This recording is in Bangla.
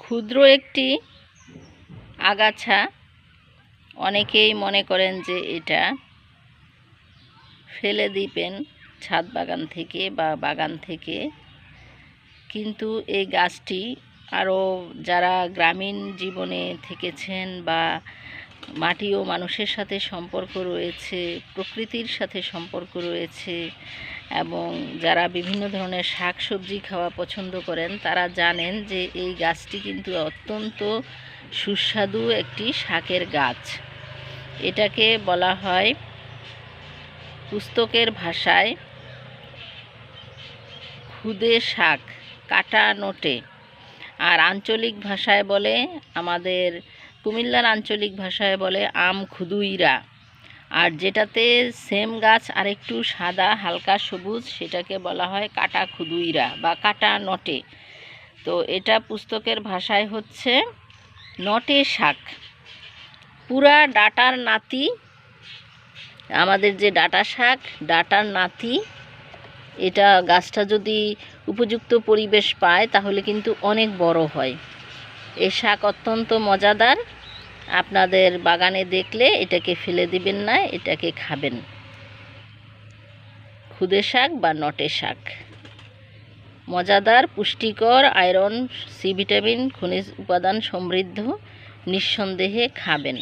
ক্ষুদ্র একটি আগাছা, অনেকেই মনে করেন যে এটা ফেলে দিবেন ছাদ বাগান থেকে বা বাগান থেকে, কিন্তু এই গাছটি আরও যারা গ্রামীণ জীবনে থেকেছেন বা মাটি ও মানুষের সাথে সম্পর্ক রয়েছে, প্রকৃতির সাথে সম্পর্ক রয়েছে এবং যারা বিভিন্ন ধরনের শাক সবজি খাওয়া পছন্দ করেন, তারা জানেন যে এই গাছটি কিন্তু অত্যন্ত সুস্বাদু একটি শাকের গাছ। এটাকে বলা হয় পুস্তকের ভাষায় খুদে শাক, কাটা নোটে, আর আঞ্চলিক ভাষায় বলে, আমাদের কুমিল্লার আঞ্চলিক ভাষায় বলে আম খুদুইরা। আর যেটাতে সেম গাছ আরেকটু সাদা হালকা সবুজ, সেটাকে বলা হয় কাটা খুদুইরা বা কাটা নটে। তো এটা পুস্তকের ভাষায় হচ্ছে নটে শাক। পুরা ডাটার নাতি, আমাদের যে ডাটা শাক, ডাটার নাতি। এটা গাছটা যদি উপযুক্ত পরিবেশ পায় তাহলে কিন্তু অনেক বড় হয়। এই শাক অত্যন্ত মজাদার। আপনাদের বাগানে দেখলে এটাকে ফেলে দিবেন না, এটাকে খাবেন। খুদে শাক বা নটে শাক মজাদার, পুষ্টিকর, আয়রন, সি ভিটামিন, খনিজ উপাদান সমৃদ্ধ, নিঃসন্দেহে খাবেন।